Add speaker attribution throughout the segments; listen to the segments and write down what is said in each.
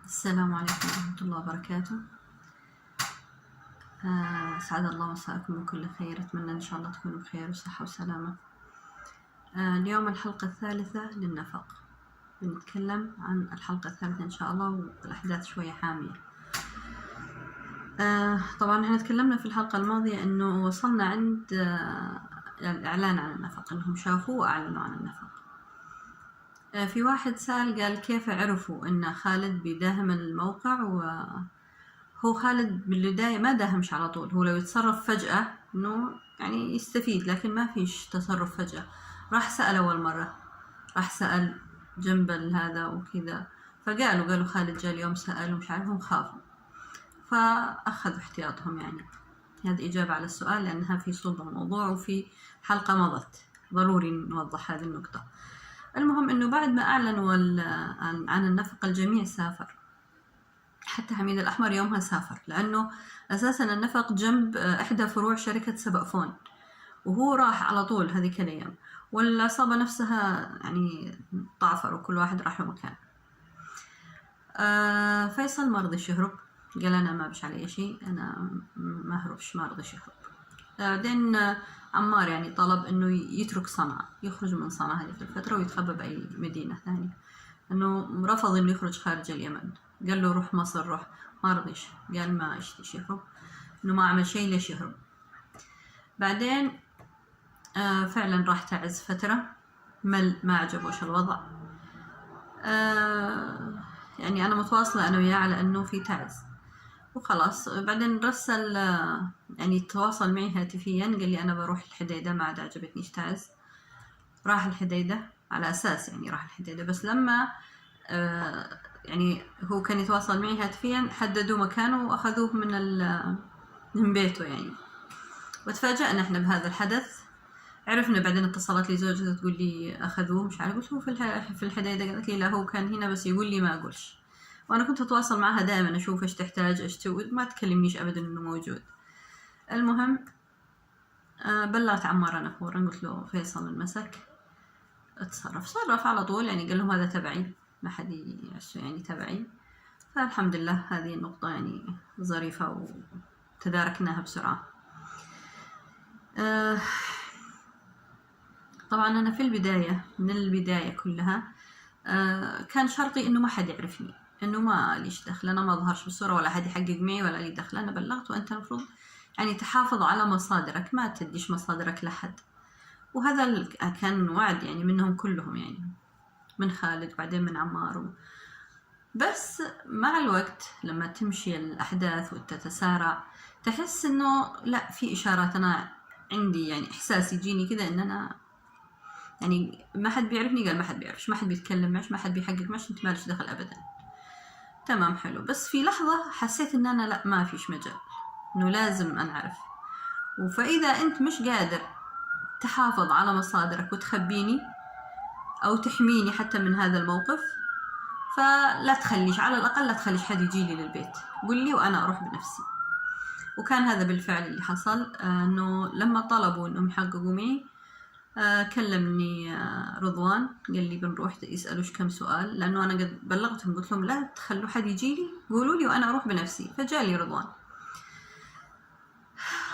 Speaker 1: السلام عليكم ورحمة الله وبركاته. أسعد الله مساءكم بكل خير، أتمنى إن شاء الله تكونوا بخير وصحة وسلامة. اليوم الحلقة الثالثة للنفق، بنتكلم عن الحلقة الثالثة إن شاء الله، والأحداث شوية حامية. طبعا احنا تكلمنا في الحلقة الماضية إنه وصلنا عند الإعلان عن النفق، إنهم شافوه وأعلنوا عن النفق. في واحد سأل قال كيف عرفوا إن خالد بيداهم الموقع؟ وهو خالد بالبداية ما داهمش على طول، هو لو يتصرف فجأة إنه يعني يستفيد، لكن ما فيش تصرف فجأة. راح سأل أول مرة، راح سأل جنب هذا وكذا، فقالوا خالد جاء اليوم سأل ومش عارفهم، خافوا فأخذوا احتياطهم. يعني هذه إجابة على السؤال لأنها في صلب الموضوع وفي حلقة مضت، ضروري نوضح هذه النقطة. المهم إنه بعد ما أعلنوا عن النفق الجميع سافر، حتى حميد الأحمر يومها سافر، لأنه أساسا النفق جنب إحدى فروع شركة سبأفون، وهو راح على طول هذيك الأيام، والعصابة نفسها يعني طعفروا، كل واحد راح له مكان. فيصل ما رضيش يهرب، قال أنا ما بش علي شيء، أنا ما هربش، ما رضيش يهرب. بعدين عمار يعني طلب إنه يترك صنعاء، يخرج من صنعاء هذه الفترة ويتخبى بأي مدينة ثانية، إنه رفض إنه يخرج خارج اليمن. قال له روح مصر، روح، ما رضيش، قال ما يشتيش يهرب، إنه ما عمل شيء ليش يهرب. بعدين فعلا راح تعز فترة، ما عجبوش الوضع. يعني أنا متواصلة أنا وياه على إنه في تعز وخلاص. بعدين رسل يعني تواصل معي هاتفيا، قال لي أنا بروح الحديدة، ما عاد عجبتنيش تعز. راح الحديدة على أساس يعني راح الحديدة، بس لما يعني هو كان يتواصل معي هاتفيا حددوا مكانه وأخذوه من بيته يعني. وتفاجأنا احنا بهذا الحدث، عرفنا بعدين، اتصلت لي زوجته تقول لي أخذوه مش عارف، قلت له في الحديدة، قالت لي لا هو كان هنا بس يقول لي ما أقولش. وأنا كنت أتواصل معها دائما، أشوف إيش تحتاج إيش تسوي، ما تكلمنيش أبدا إنه موجود. المهم بلغت عمار أنا فورا، قلت له فيصل المسك، صرف على طول، يعني قال لهم هذا تبعي، ما حد يعسوا يعني تبعي. فالحمد لله هذه النقطة يعني ظريفة وتداركناها بسرعة. طبعا أنا في البداية، من البداية كلها كان شرطي إنه ما حد يعرفني، إنه ما ليش دخل، أنا ما أظهرش بالصورة ولا حد يحقق معي ولا لي دخل. أنا بلغت، وأنت المفروض يعني تحافظ على مصادرك، ما تديش مصادرك لحد. وهذا كان وعد يعني منهم كلهم، يعني من خالد وبعدين من عمار بس مع الوقت لما تمشي الأحداث وتتسارع تحس إنه لا، في إشارات. أنا عندي يعني إحساس يجيني كذا إن أنا يعني ما حد بيعرفني، قال ما حد بيعرفش، ما حد بيتكلم معش، ما حد بيحقق معش، انت مالش دخل ابدا. تمام حلو. بس في لحظة حسيت ان انا لا، ما فيش مجال، انه لازم انعرف. فاذا انت مش قادر تحافظ على مصادرك وتخبيني او تحميني حتى من هذا الموقف، فلا تخليش، على الاقل لا تخليش حد يجيلي للبيت، قل لي وانا اروح بنفسي. وكان هذا بالفعل اللي حصل. انه لما طلبوا انهم يحققوا معي كلمني رضوان، قال لي بنروح يسألوش كم سؤال، لأنه أنا قد بلغتهم، قلت لهم لا تخلوا حد يجيلي، قولوا لي وأنا أروح بنفسي. فجالي رضوان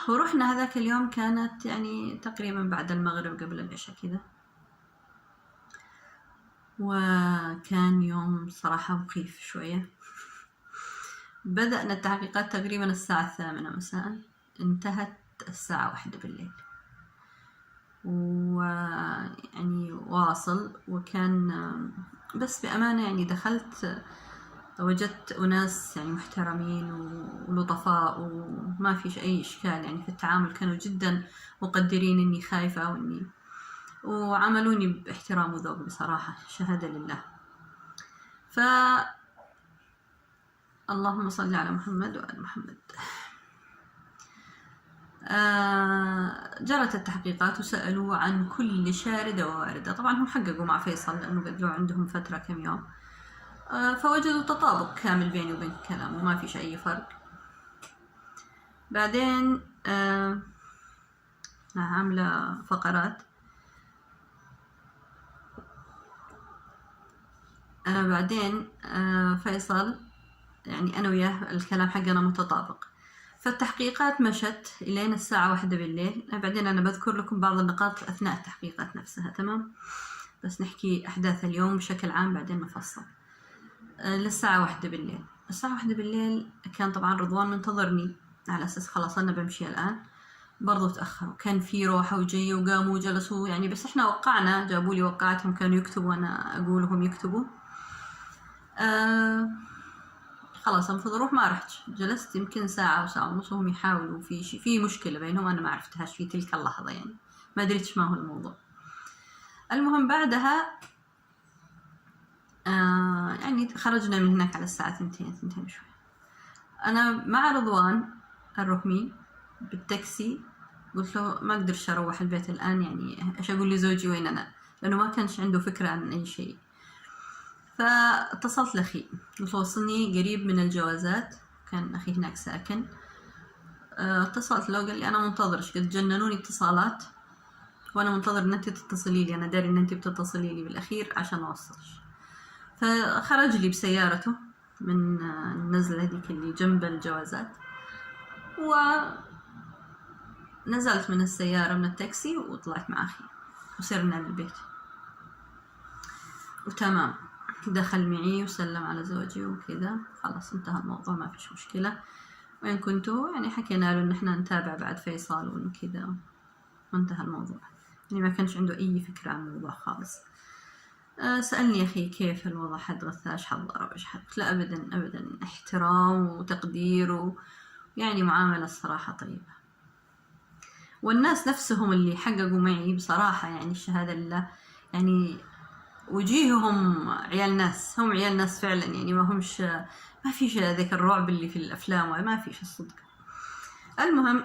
Speaker 1: ورحنا. هذاك اليوم كانت يعني تقريبا بعد المغرب قبل العشاء كذا، وكان يوم صراحة مخيف شوية. بدأنا التحقيقات تقريبا الساعة 8 مساء، انتهت الساعة 1 بالليل، ويعني واصل. وكان بس بأمانة يعني دخلت وجدت أناس يعني محترمين ولطفاء، وما فيش أي إشكال يعني في التعامل، كانوا جدا مقدرين إني خايفة وعاملوني باحترام وذوق بصراحة، شهادة لله. اللهم صل على محمد وآل محمد. جرت التحقيقات وسألوا عن كل شاردة وواردة. طبعا هم حققوا مع فيصل لأنه قدروا عندهم فترة كم يوم، فوجدوا تطابق كامل بيني وبين كلامه، ما فيش أي فرق. بعدين عاملة فقرات. بعدين فيصل يعني أنا وياه الكلام حقنا متطابق. فالتحقيقات مشت إلين الساعة 1 بالليل. بعدين أنا بذكر لكم بعض النقاط أثناء التحقيقات نفسها، تمام؟ بس نحكي أحداث اليوم بشكل عام بعدين نفصل. للساعة 1 بالليل. الساعة 1 بالليل كان طبعا رضوان منتظرني على أساس خلاص أنا بمشي الآن. برضو تأخروا، كان في روحة وجاية وقاموا وجلسوا يعني، بس إحنا وقعنا، جابوا لي وقعتهم كانوا يكتبوا وأنا أقولهم يكتبوا. خلاص المفروض أروح، ما رحت، جلست يمكن ساعة أو ساعة ونص وهم يحاولوا في مشكلة بينهم أنا ما عرفتهاش في تلك اللحظة يعني، ما دريتش ما هو الموضوع. المهم بعدها يعني خرجنا من هناك على الساعة 2 شوي. أنا مع رضوان الرهمي بالتاكسي، قلت له ما أقدرش أروح البيت الآن، يعني إيش أقول لزوجي وين أنا، لأنه ما كانش عنده فكرة عن أي شيء. فاتصلت لأخي قلت له وصلني قريب من الجوازات، كان أخي هناك ساكن. اتصلت له قال لي أنا منتظرش، قد جننوني اتصالات وأنا منتظر إن أنت تتصلي لي، أنا داري إن أنت بتتصلي لي بالأخير عشان أوصلش. فخرج لي بسيارته من النزلة هذيك اللي جنب الجوازات، ونزلت من السيارة من التاكسي وطلعت مع أخي وسرنا للبيت وتمام. دخل معي وسلم على زوجي وكذا، خلاص انتهى الموضوع، ما فيش مشكلة. وين كنتوا يعني حكينا له ان احنا نتابع بعد فيصل وكذا، وانتهى الموضوع. يعني ما كانش عنده اي فكرة عن الموضوع خالص. سألني يا أخي كيف الوضع، حد غثاش حد ضرب إيش حد؟ لا أبدا أبدا، احترام وتقدير يعني معاملة الصراحة طيبة. والناس نفسهم اللي حققوا معي بصراحة يعني الشهادة لله، يعني وجيههم عيال ناس، هم عيال ناس فعلا يعني، ما فيش ذاك الرعب اللي في الأفلام، وما فيش الصدق. المهم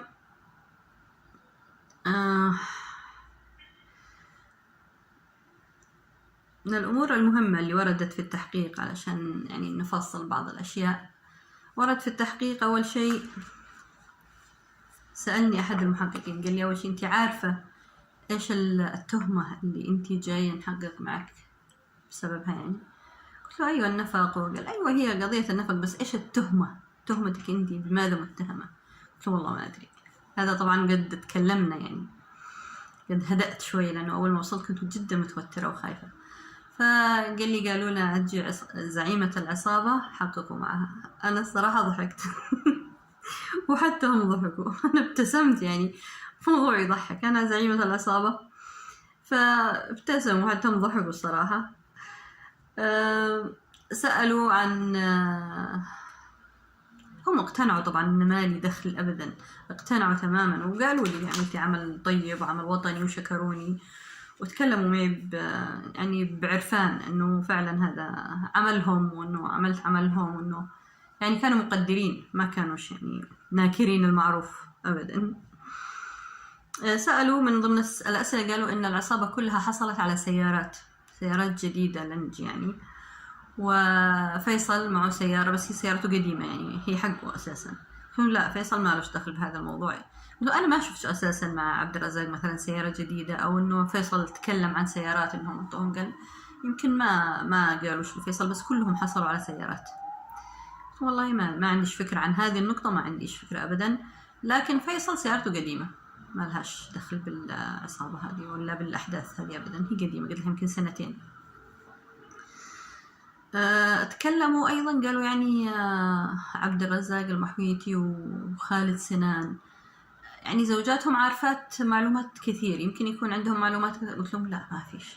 Speaker 1: من الأمور المهمة اللي وردت في التحقيق علشان يعني نفصل بعض الأشياء. ورد في التحقيق أول شيء سألني أحد المحققين قال لي أول شيء أنت عارفة إيش التهمة اللي أنت جاية نحقق معك بسببها يعني؟ قلت له أيوة النفق. وقال أيوة هي قضية النفق، بس إيش التهمة، تهمتك أنت بماذا متهمة؟ قلت له والله ما أدري. هذا طبعا قد تكلمنا يعني، قد هدأت شوي لأنه أول ما وصلت كنت جدا متوترة وخايفة. فقال لي قالوا لنا تجي زعيمة العصابة حققوا معها. أنا الصراحة ضحكت وحتى هم ضحكوا. أنا ابتسمت يعني، موضوع يضحك، أنا زعيمة العصابة، فابتسموا حتى هم ضحكوا الصراحة. سألوا عن هم اقتنعوا طبعا ان ما لي دخل ابدا، اقتنعوا تماما وقالوا لي عملتي عمل طيب وعمل وطني وشكروني وتكلموا معي يعني بعرفان انه فعلا هذا عملهم وانه عملت عملهم، وانه يعني كانوا مقدرين، ما كانوا يعني ناكرين المعروف ابدا. سألوا من ضمن الأسئلة قالوا ان العصابة كلها حصلت على سيارات جديدة لنج يعني، وفيصل معه سيارة بس هي سيارته قديمة يعني هي حقه أساسا. لا فيصل ما لهش دخل بهذا الموضوع. أنا ما شفت أساسا مع عبد الرزاق مثلا سيارة جديدة، أو إنه فيصل تكلم عن سيارات إنهم قال يمكن ما قالوش لفيصل، بس كلهم حصلوا على سيارات. والله ما عنديش فكرة عن هذه النقطة، ما عنديش فكرة أبدا. لكن فيصل سيارته قديمة ما لهاش دخل بالعصابة هذه ولا بالأحداث هذه أبدا، هي قديمة قلت لها يمكن 2 سنين. تكلموا أيضا قالوا يعني عبد الرزاق المحويتي وخالد سنان يعني زوجاتهم عارفات معلومات كثير، يمكن يكون عندهم معلومات. قلت لهم لا ما فيش.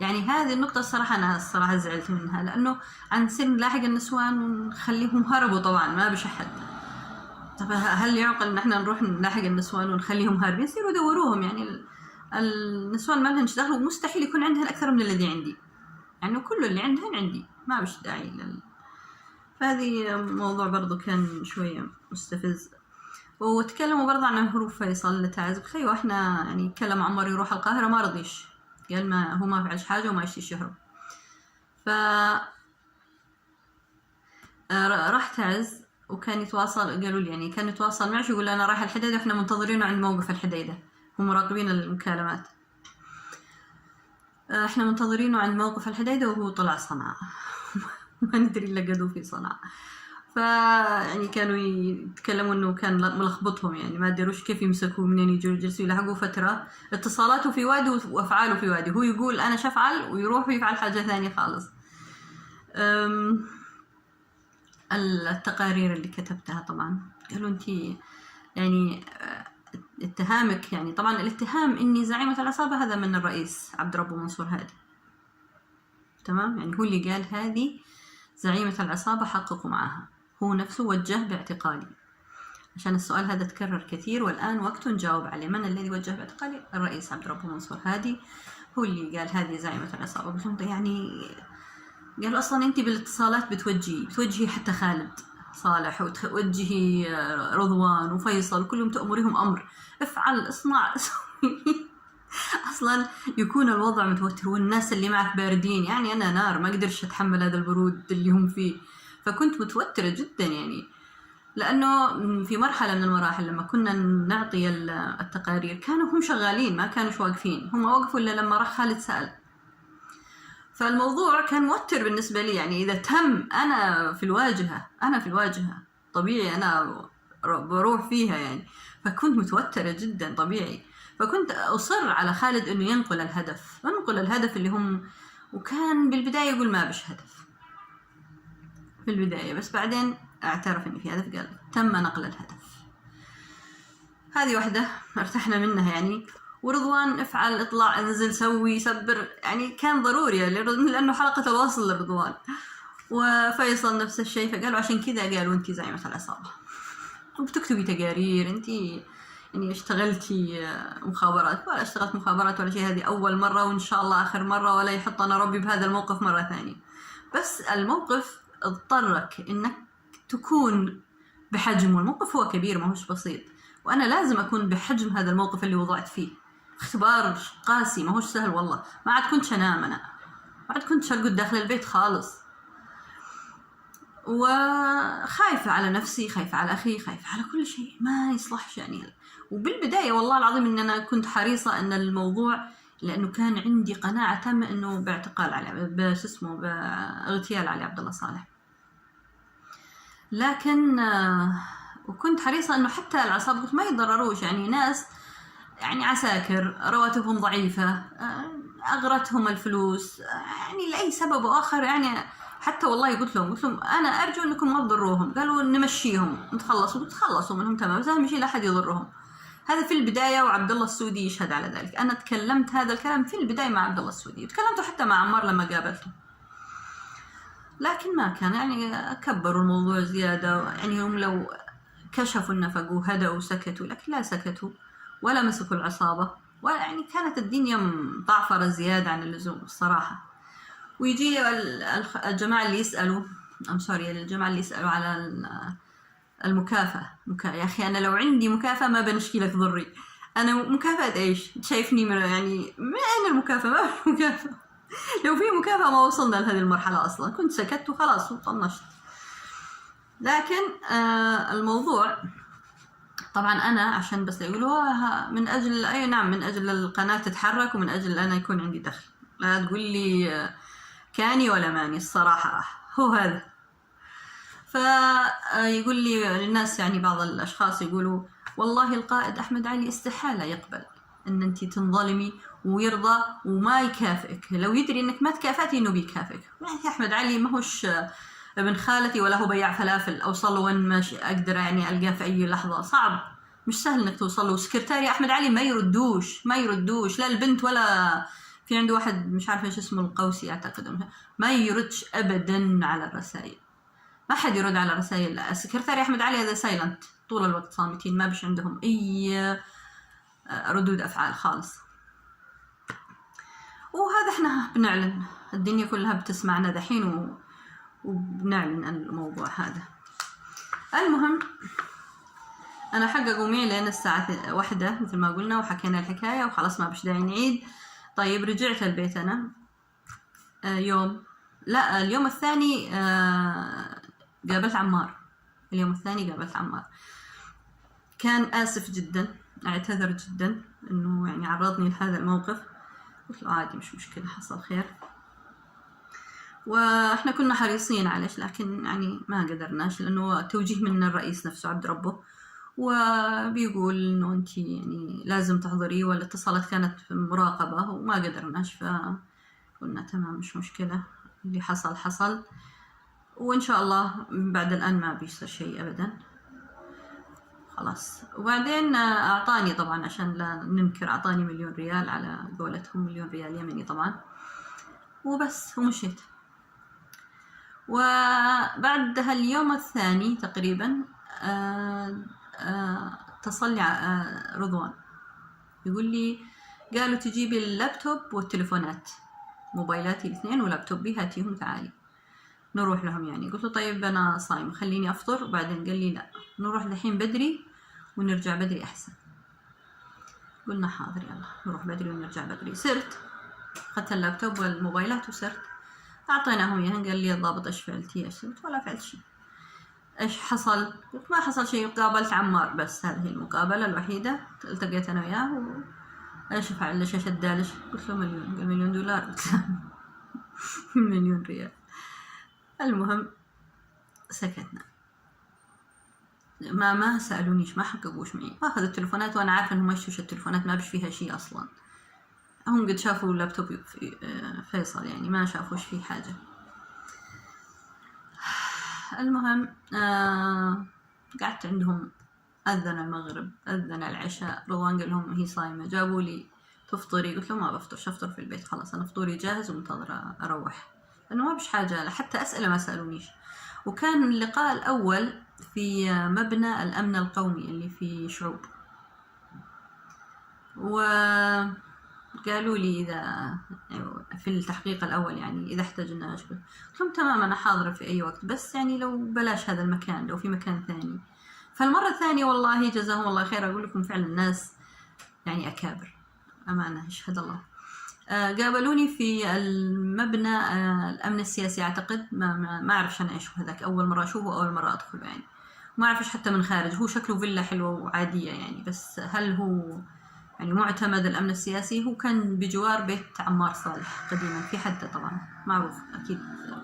Speaker 1: يعني هذه النقطة الصراحة أنا الصراحة زعلت منها، لأنه عن سن لاحق النسوان ونخليهم هربوا، طبعا ما بشحد. طب هل يعقل إن احنا نروح نلاحق النسوان ونخليهم هاربين؟ يصيروا يدوروهم يعني. النسوان ما لهنش دخل، ومستحيل يكون عندهن أكثر من الذي عندي، يعني كل اللي عندهن عندي، ما بش داعي فهذه موضوع برضو كان شوية مستفز. وتكلموا برضو عن هروب فيصل لتعز. قلت أيوة احنا يعني كلم عمر يروح القاهرة ما رضيش، قال ما هو ما فعلش حاجة وما يشتيش يهرب. راح تعز وكان يتواصل، قالوا لي يعني كان يتواصل معي يقول أنا رايح الحديدة، احنا منتظرينه عند موقف الحديدة، هم مراقبين المكالمات، احنا منتظرينه عند موقف الحديدة وهو طلع صنعاء. ما ندري إلا قدو في صنعاء. يعني كانوا يتكلموا انه كان ملخبطهم، يعني ما ادروش كيف يمسكوه، منين يجوا يجلسوا يلحقوا فترة اتصالاته في وادي وافعاله في وادي، هو يقول انا شفعل ويروح ويفعل حاجة ثانية خالص. التقارير اللي كتبتها طبعا قالوا انت يعني اتهامك، يعني طبعا الاتهام اني زعيمة العصابة هذا من الرئيس عبد ربه منصور هادي، تمام، يعني هو اللي قال هذه زعيمة العصابة حققوا معها، هو نفسه وجه باعتقالي، عشان السؤال هذا تكرر كثير والآن وقته نجاوب عليه. من الذي وجه باعتقالي؟ الرئيس عبد ربه منصور هادي هو اللي قال هذه زعيمة العصابة. قلت يعني قالوا أصلا أنت بالاتصالات بتوجهي حتى خالد صالح وتوجهي رضوان وفيصل كلهم تأمرهم أمر، افعل اصنع أصلا يكون الوضع متوتر والناس اللي معك باردين، يعني أنا نار ما قدرش أتحمل هذا البرود اللي هم فيه، فكنت متوترة جدا يعني، لأنه في مرحلة من المراحل لما كنا نعطي التقارير كانوا هم شغالين ما كانوش واقفين، هم وقفوا إلا لما راح خالد سأل، فالموضوع كان موتر بالنسبة لي، يعني إذا تم أنا في الواجهة طبيعي أنا بروح فيها يعني، فكنت متوترة جدا طبيعي، فكنت أصر على خالد إنه ينقل الهدف اللي هم، وكان بالبداية يقول ما بش هدف في البداية، بس بعدين اعترف إن في هدف، قال تم نقل الهدف. هذه واحدة ارتحنا منها يعني. ورضوان افعل اطلع انزل سوي سبر، يعني كان ضروري لأنه حلقة الوصل لرضوان. وفيصل نفس الشيء، فقالوا عشان كذا قالوا انتي زعيمة العصابة وبتكتبي تقارير، انتي يعني اشتغلتي مخابرات؟ ولا اشتغلت مخابرات ولا شيء، هذه أول مرة وإن شاء الله آخر مرة، ولا يحطنا ربي بهذا الموقف مرة ثانية، بس الموقف اضطرك انك تكون بحجمه، الموقف هو كبير ما هوش بسيط، وأنا لازم أكون بحجم هذا الموقف اللي وضعت فيه، اختبار قاسي ما هوش سهل والله، ما عاد كنت أنام، أنا ما عاد كنت أرقد داخل البيت خالص، وخايفة على نفسي، خايفة على أخي، خايفة على كل شيء ما يصلحش يعني. وبالبداية والله العظيم إن أنا كنت حريصة أن الموضوع، لأنه كان عندي قناعة تامة إنه باعتقال علي باغتيال علي عبد الله صالح، لكن وكنت حريصة إنه حتى العصابة ما يتضرروش، يعني ناس يعني عساكر رواتبهم ضعيفة، أغرتهم الفلوس يعني لأي سبب آخر، يعني حتى والله قلت لهم أنا أرجو أنكم ما تضروهم، قالوا نمشيهم نتخلصوا منهم تمام، بس أهم شيء لا أحد يضرهم. هذا في البداية، وعبد الله السودي يشهد على ذلك، أنا تكلمت هذا الكلام في البداية مع عبد الله السودي، وتكلمته حتى مع عمار لما قابلته، لكن ما كان يعني كبروا الموضوع زيادة، يعني هم لو كشفوا النفق وهدأوا وسكتوا، لكن لا سكتوا ولا مسكوا العصابة، ولا يعني كانت الدنيا مطعفرة زيادة عن اللزوم الصراحة. ويجي الجماعة اللي يسألوا الجماعة اللي يسألوا على المكافأة، يا أخي أنا لو عندي مكافأة ما بنشكي لك ضري، أنا مكافأة إيش؟ شايفني يعني ما أنا المكافأة، ما في مكافأة لو في مكافأة ما وصلنا لهذه المرحلة أصلا، كنت سكت وخلاص وطنشت. لكن الموضوع طبعا أنا عشان بس يقولوا من أجل أي نعم، من أجل القناة تتحرك، ومن أجل أنا يكون عندي دخل، لا تقول لي كاني ولا ماني الصراحة، هو هذا. فيقول لي للناس، يعني بعض الأشخاص يقولوا والله القائد أحمد علي استحالة يقبل أن أنت تنظلمي ويرضى وما يكافئك، لو يدري أنك ما تكافئتي أنه بيكافئك. يعني أحمد علي ما هوش ابن خالتي ولا هو بياع فلافل أوصل له وين ما أقدر يعني ألقاه في أي لحظة، صعب مش سهل أنك توصل له. سكرتاري أحمد علي ما يردوش لا البنت، ولا في عنده واحد مش عارفة إيش اسمه القوسي أعتقد، ما يردش أبدا على الرسائل، ما حد يرد على رسائل سكرتاري أحمد علي، هذا سايلنت طول الوقت، صامتين ما بش عندهم أي ردود أفعال خالص. وهذا احنا بنعلن، الدنيا كلها بتسمعنا دحين وبنعلن عن الموضوع هذا. المهم أنا حققوا معي لين الساعة 1 مثل ما قلنا، وحكينا الحكاية وخلاص ما بش داعي نعيد. طيب رجعت البيت أنا اليوم الثاني قابلت عمار، كان آسف جدا، اعتذر جدا إنه يعني عرضني لهذا الموقف، قلت له عادي مش مشكلة حصل خير. واحنا كنا حريصين عليش، لكن يعني ما قدرناش لانه توجيه من الرئيس نفسه عبد ربه، وبيقول انه انت يعني لازم تحضري، والاتصالات كانت مراقبة وما قدرناش، فقلنا تمام مش مشكلة، اللي حصل حصل، وان شاء الله بعد الان ما بيصير شيء ابدا خلاص. وبعدين اعطاني طبعا، عشان لا ننكر، اعطاني 1,000,000 ريال على قولتهم، 1,000,000 ريال يمني طبعا، وبس ومشيت. وبعدها اليوم الثاني تقريبا اتصل لي رضوان يقول لي قالوا تجيبي اللابتوب والتليفونات، موبايلاتي الاثنين ولابتوبي هاتيهم تعالي نروح لهم يعني. قلت له طيب انا صايم خليني افطر. وبعدين قال لي لا، نروح الحين بدري ونرجع بدري احسن. قلنا حاضر يلا نروح بدري ونرجع بدري. سرت اخذت اللابتوب والموبايلات وسرت، اعطيناهم اياها. قال لي الضابط ايش فعلتي؟ ايش قلت ولا فعلت شيء. ايش حصل؟ قلت ما حصل شيء، قابلت عمار بس، هذه المقابله الوحيده التقيت انا وياه. ايش فعلش؟ ايش ادالش؟ قلت له 1,000,000. قال 1,000,000 دولار. قلت له 1,000,000 ريال. المهم سكتنا، ما سالونيش، ما حققوش معي. اخذ التليفونات وانا عارفه انهم يشوش التليفونات ما بش فيها شيء اصلا، هم قد شافوا اللابتوب في فيصل يعني، ما شافوش فيه حاجه. المهم قعدت عندهم، أذن المغرب أذن العشاء. رضوان قال لهم هي صايمة، جابوا لي تفطري؟ قلت له ما بفطر، أفطر في البيت خلاص، أنا فطوري جاهز ومنتظرة أروح، لأنه ما بش حاجة حتى أسئلة ما سألونيش. وكان اللقاء الأول في مبنى الأمن القومي اللي في شعوب، وقالوا لي إذا في التحقيق الأول يعني إذا احتجنا أشبه. قلت لهم تمام أنا حاضرة في أي وقت، بس يعني لو بلاش هذا المكان، لو في مكان ثاني. فالمرة الثانية والله جزاهم الله خير، أقول لكم فعلا الناس يعني أكابر أمانة، يشهد الله. قابلوني في المبنى الأمن السياسي أعتقد، ما أعرفش أنا إيش هو هذاك، أول مرة أشوفه، أول مرة أدخله يعني، ما أعرفش حتى من خارج. هو شكله فيلا حلوة وعادية يعني، بس هل هو يعني معتمد الأمن السياسي؟ هو كان بجوار بيت عمار صالح قديما، في حد طبعا معروف أكيد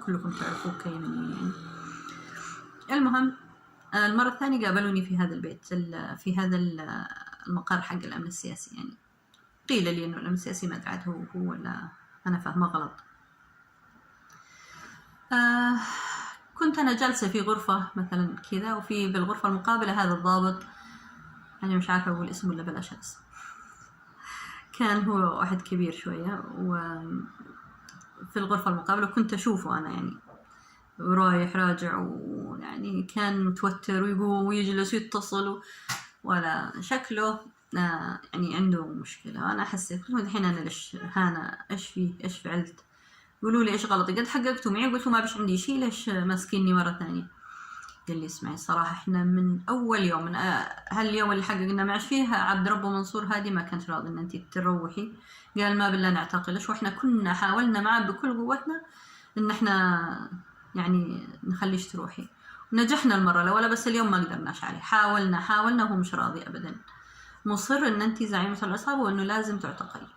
Speaker 1: كلكم تعرفوه كيمنيين يعني. المهم المرة الثانية قابلوني في هذا البيت، في هذا المقر حق الأمن السياسي يعني. قيل لي إنه الأمن السياسي ما أدري عاد هو ولا أنا فاهمة غلط. كنت أنا جالسة في غرفة مثلا كذا، وفي بالغرفة المقابلة هذا الضابط، أنا مش عارفة أقول اسمه ولا بلاش اسم، كان هو واحد كبير شوية، وفي الغرفة المقابلة كنت أشوفه أنا يعني ورايح راجع، ويعني كان متوتر ويقوم ويجلس ويتصل، ولا شكله يعني عنده مشكلة. أنا حسيت الحين أنا ليش هانا، إيش فيه، إيش فعلت؟ يقولوا لي إيش غلطي؟ قد حققتوا معي؟ قلت له ما بش عندي شيء، ليش ماسكيني مرة ثانية؟ قال لي اسمعي الصراحة إحنا من أول يوم، من هاليوم اللي حققنا معش فيه عبد ربه منصور هادي ما كانت راضي إن أنت تروحي، قال ما بالله نعتقلش، وإحنا كنا حاولنا معه بكل قوتنا إن إحنا يعني نخليش تروحي، ونجحنا المرة الأولى، بس اليوم ما قدرناش عليه، حاولنا وهو مش راضي أبدا، مصر إن أنت زعيمة العصابة وإنه لازم تعتقلي.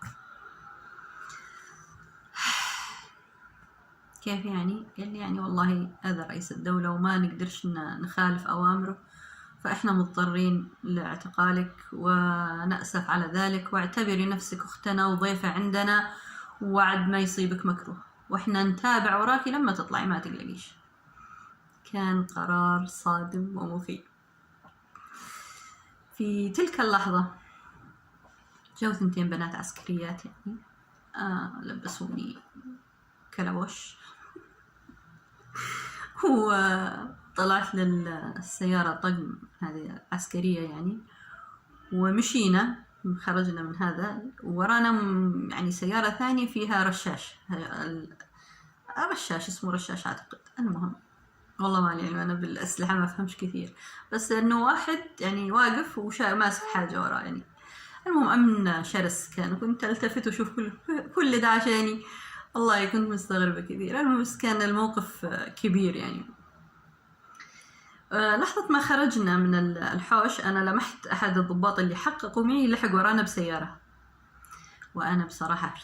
Speaker 1: كيف يعني؟ قال لي يعني والله هذا رئيس الدولة وما نقدرش نخالف أوامره، فإحنا مضطرين لاعتقالك ونأسف على ذلك، واعتبري نفسك أختنا وضيفة عندنا، وعد ما يصيبك مكروه، وإحنا نتابع وراكي لما تطلعي ما تقلقيش. كان قرار صادم ومخيف. في تلك اللحظة جو 2 بنات عسكريات يعني لبسوني كلبوش وطلعت للسيارة طقم هذه عسكرية يعني، ومشينا خرجنا من هذا، ورانا يعني سيارة ثانية فيها رشاش، رشاش اسمه رشاش أعتقد. المهم والله ما علي أنا بالأسلحة ما أفهمش كثير، بس إنه واحد يعني واقف وماسك حاجة وراه يعني. المهم أمن شرس كان، وكنت ألتفت وشوف كل ده عشاني، والله كنت مستغربة كثير. المهم بس كان الموقف كبير يعني. لحظة ما خرجنا من الحوش أنا لمحت أحد الضباط اللي حققوا معي لحق ورانا بسيارة، وأنا بصراحة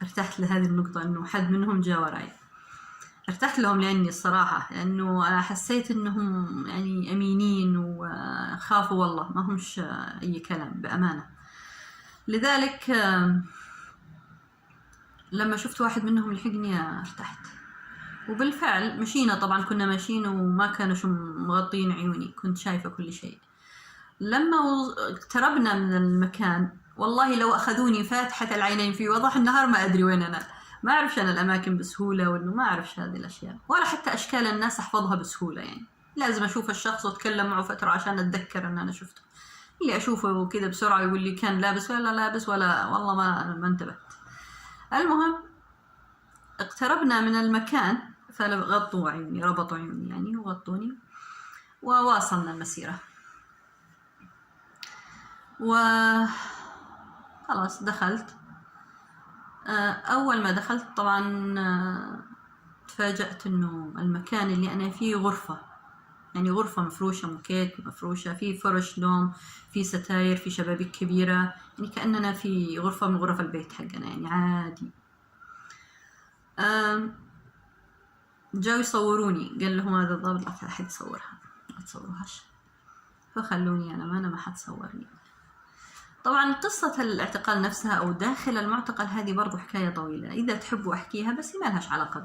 Speaker 1: ارتحت لهذه النقطة إنه حد منهم جاء وراي. ارتحت لهم لأني الصراحة، لأنه أنا حسيت إنهم يعني أمينين وخافوا والله، ما همش أي كلام بأمانة. لذلك لما شفت واحد منهم يلحقني ارتحت. وبالفعل مشينا، طبعا كنا ماشيين وما كانوا مغطين عيوني، كنت شايفة كل شيء. لما اقتربنا من المكان والله لو أخذوني فاتحة العينين في وضح النهار ما أدري وين أنا، ما أعرفش أنا الأماكن بسهولة، وإنه ما أعرفش هذه الأشياء، ولا حتى أشكال الناس أحفظها بسهولة. يعني لازم أشوف الشخص وأتكلم معه فترة عشان أتذكر أن أنا شفته. اللي أشوفه كذا بسرعة يقول لي كان لابس ولا لابس، ولا والله ما انتبهت. المهم اقتربنا من المكان فغطوا عيوني، ربطوا عيوني يعني وغطوني، وواصلنا المسيرة. وخلاص دخلت. أول ما دخلت طبعا تفاجأت إنه المكان اللي أنا فيه غرفة، يعني غرفة مفروشة، موكيت مفروشة، في فرش نوم، في ستاير، في شبابيك كبيرة، يعني كأننا في غرفة من غرف البيت حقنا يعني عادي. جاوا يصوروني، قال لهم هذا الضابط لا أحد يصورها، ما تصوروهاش، فخلوني أنا ما حد صورني. طبعا قصة الاعتقال نفسها أو داخل المعتقل هذه برضو حكاية طويلة، إذا تحبوا أحكيها، بس ما لهاش علاقة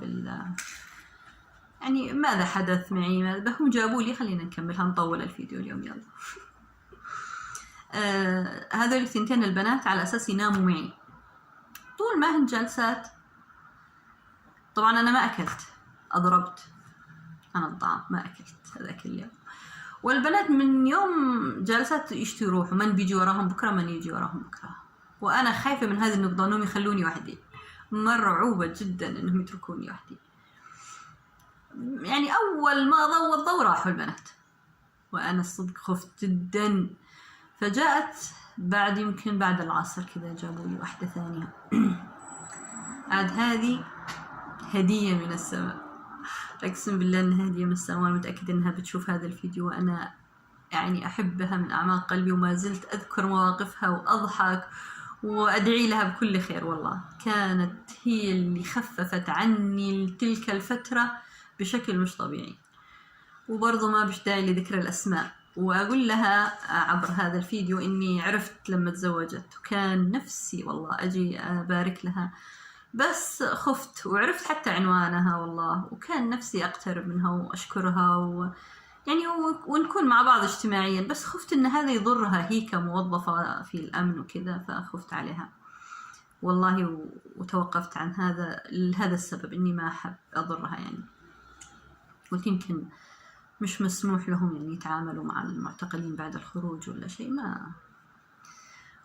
Speaker 1: يعني ماذا حدث معي، هم جابوا لي، خلينا نكملها، نطول الفيديو اليوم يلا. هذول الثنتين البنات على أساس يناموا معي طول ما هن جالسات. طبعا أنا ما أكلت، أضربت أنا الطعام، ما أكلت هذاك اليوم. والبنات من يوم جالسات يشتوا يروحوا، من بيجي وراهم بكرة، من يجي وراهم بكرة، وأنا خايفة من هذه النقطة، أنهم يخلوني وحدي، مرعوبة جدا أنهم يتركوني وحدي. يعني أول ما ضوى الضوء راحوا البنات، وأنا الصدق خفت جدا. فجاءت يمكن بعد العصر كذا، جابوا لي واحدة ثانية. عاد هذه هدية من السماء، أقسم بالله إنها هدية من السماء، متأكدة إنها بتشوف هذا الفيديو، وأنا يعني أحبها من أعماق قلبي، وما زلت أذكر مواقفها وأضحك وأدعي لها بكل خير. والله كانت هي اللي خففت عني تلك الفترة بشكل مش طبيعي. وبرضه ما بش داعي لذكر الأسماء، وأقول لها عبر هذا الفيديو إني عرفت لما تزوجت، وكان نفسي والله أجي أبارك لها، بس خفت، وعرفت حتى عنوانها والله، وكان نفسي أقترب منها وأشكرها يعني ونكون مع بعض اجتماعيا، بس خفت إن هذا يضرها هي كموظفة في الأمن وكذا، فخفت عليها والله، وتوقفت عن هذا السبب، إني ما أحب أضرها. يعني قلت يمكن مش مسموح لهم يعني يتعاملوا مع المعتقلين بعد الخروج ولا شيء، ما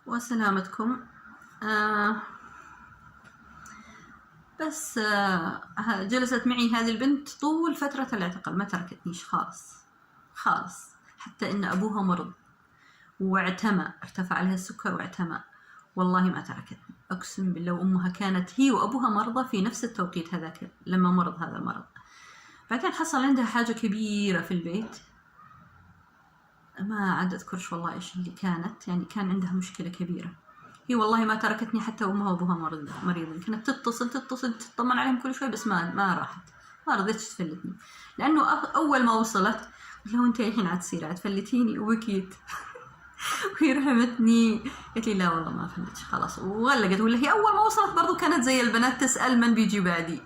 Speaker 1: وسلامتكم. بس جلست معي هذه البنت طول فترة الاعتقال، ما تركتنيش خالص، حتى إن أبوها مرض واعتمى، ارتفع عليها السكر واعتمى، والله ما تركتني، أقسم بالله. وأمها كانت هي وأبوها مرضى في نفس التوقيت هذاك لما مرض هذا المرض. بعدين حصل عندها حاجة كبيرة في البيت، ما عاد أذكرش والله إيش اللي كانت، يعني كان عندها مشكلة كبيرة. هي والله ما تركتني حتى أمها وأبوها مريضين، كانت تتصل تطمن عليهم كل شوي، بس ما راحت، ما رضيتش تفلتني، لأنه أول ما وصلت قلت لها أنت الحين عاد تصير تفلتيني، وبكيت. وهي رحمتني، قالت لي لا والله ما فلتش خلاص، وغلقت. ولا هي أول ما وصلت برضو كانت زي البنات تسأل من بيجي بعدي.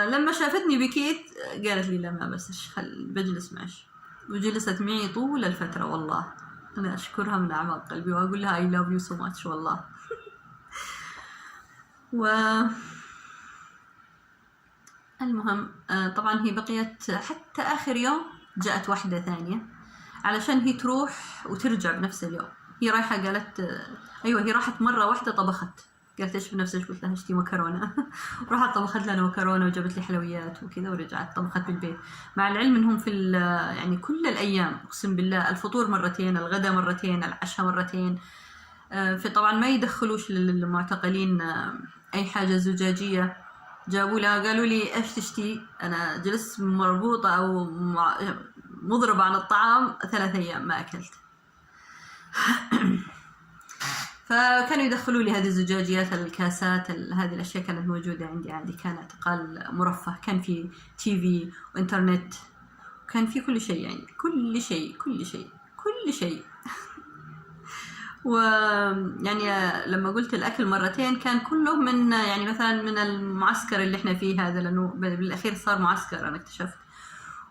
Speaker 1: لما شافتني بكيت قالت لي لا ما بسش، بجلس معش، وجلست معي طول الفترة. والله أنا أشكرها من أعماق قلبي، وأقول لها I love you so much والله. المهم طبعا هي بقيت حتى آخر يوم، جاءت واحدة ثانية علشان هي تروح وترجع بنفس اليوم. هي رايحة قالت أيوة، هي راحت مرة واحدة طبخت، قالت ايش بنفسك؟ قلت لها اشتي مكرونة. راحت طبخت لنا مكرونة وجابت لي حلويات وكذا، ورجعت طبخت بالبيت. مع العلم انهم في يعني كل الايام اقسم بالله الفطور مرتين، الغداء مرتين، العشاء مرتين. فطبعا ما يدخلوش للمعتقلين اي حاجة زجاجية. جابوا لها قالوا لي ايش تشتي؟ انا جلست مربوطة او مضربة عن الطعام 3 أيام ما اكلت. فكانوا يدخلوا لي هذه الزجاجيات، الكاسات، هذه الأشياء كانت موجودة عندي عادي. كان اعتقال مرفه، كان في تي في وإنترنت، كان في كل شيء، يعني كل شيء كل شيء كل شيء. ويعني لما قلت الأكل مرتين كان كله من، يعني مثلا من المعسكر اللي احنا فيه هذا، لأنه بالأخير صار معسكر أنا اكتشفت.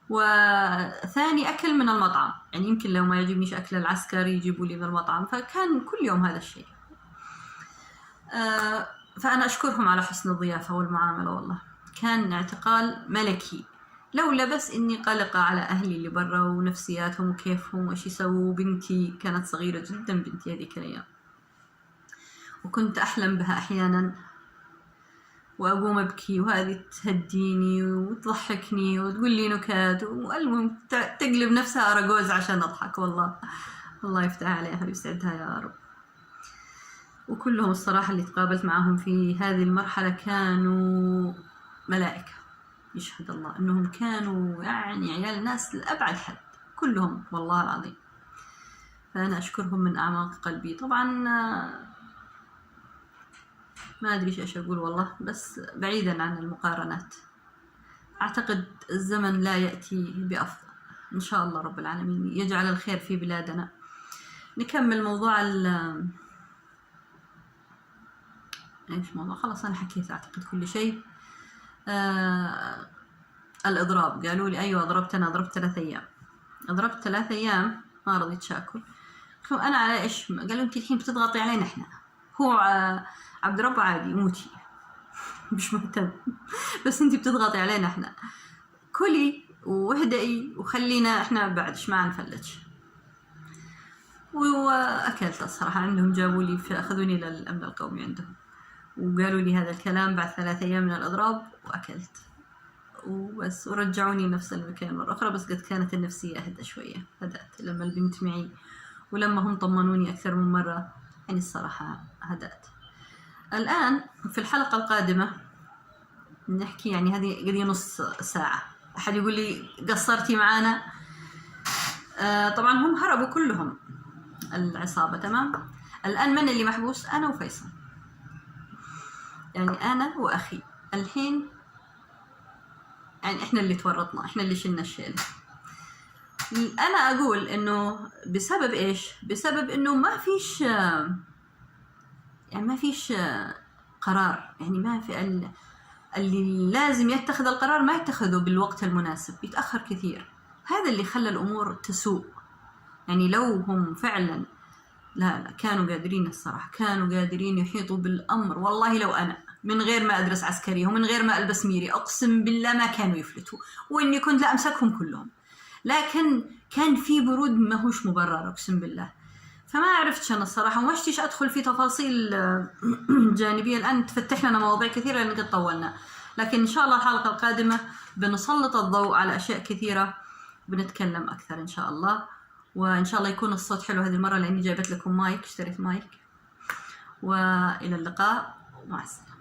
Speaker 1: وثاني أكل من المطعم، يعني يمكن لو ما يعجبنيش أكل العسكر يجيبوا لي من المطعم، فكان كل يوم هذا الشيء. فأنا أشكرهم على حسن الضيافة والمعاملة، والله كان اعتقال ملكي، لولا بس إني قلقة على أهلي اللي برا ونفسياتهم وكيفهم وإيش يسووا. بنتي كانت صغيرة جدا، بنتي هذيك الأيام، وكنت أحلم بها أحيانا وأقوم أبكي، وهذه تهديني وتضحكني وتقول لي نكات، والمهم تقلب نفسها أرجوز عشان أضحك. والله الله يفتح عليها ويسعدها يا رب. وكلهم الصراحة اللي تقابلت معهم في هذه المرحلة كانوا ملائكة، يشهد الله أنهم كانوا يعني عيال ناس لأبعد حد، كلهم والله العظيم. فأنا أشكرهم من أعماق قلبي. طبعا ما أدري إيش أقول والله، بس بعيدا عن المقارنات، أعتقد الزمن لا يأتي بأفضل إن شاء الله رب العالمين يجعل الخير في بلادنا. نكمل موضوع إيش موضوع، خلاص أنا حكيت أعتقد كل شيء. الإضراب، قالوا لي أيوة ضربت 3 أيام، ضربت 3 أيام ما رضيت شاكل. أنا على إيش؟ قالوا أنت الحين بتضغطي علينا إحنا. هو عبد رب عادي موتي مش مهتم، بس أنت بتضغطي علينا إحنا، كلي واهدئي وخلينا إحنا بعد إيش ما نفلتش. وأكلت الصراحة، عندهم جابوا لي أخذوني للأمن القومي عندهم، وقالوا لي هذا الكلام بعد 3 أيام من الإضراب، وأكلت وبس، ورجعوني نفس المكان مرة أخرى. بس قد كانت النفسية أهدى شوية، هدأت لما البنت معي، ولما هم طمنوني أكثر من مرة، يعني الصراحة هدأت. الآن في الحلقة القادمة نحكي، يعني هذه قضية نص ساعة. أحد يقول لي قصرتي معانا؟ طبعا هم هربوا كلهم العصابة، تمام. الآن من اللي محبوس؟ أنا وفيصل، يعني أنا وأخي الحين، يعني إحنا اللي تورطنا، إحنا اللي شلنا الشيل. أنا أقول إنه بسبب إيش؟ بسبب إنه ما فيش، يعني ما فيش قرار، يعني ما في اللي لازم يتخذ القرار ما يتخذه بالوقت المناسب، يتأخر كثير. هذا اللي خلى الأمور تسوء. يعني لو هم فعلا لا كانوا قادرين، الصراحة كانوا قادرين يحيطوا بالأمر. والله لو أنا من غير ما أدرس عسكرية ومن غير ما ألبس ميري، أقسم بالله ما كانوا يفلتوا، وإني كنت لا أمسكهم كلهم. لكن كان في برود ما هوش مبرر، أقسم بالله. فما عرفتش أنا الصراحة، وما اشتيش أدخل في تفاصيل جانبية الآن تفتح لنا مواضيع كثيرة لأن قد طولنا. لكن إن شاء الله الحلقة القادمة بنسلط الضوء على أشياء كثيرة، بنتكلم أكثر إن شاء الله. وإن شاء الله يكون الصوت حلو هذه المرة، لأني جايبت لكم مايك، اشتريت مايك. وإلى اللقاء، ومع السلامة.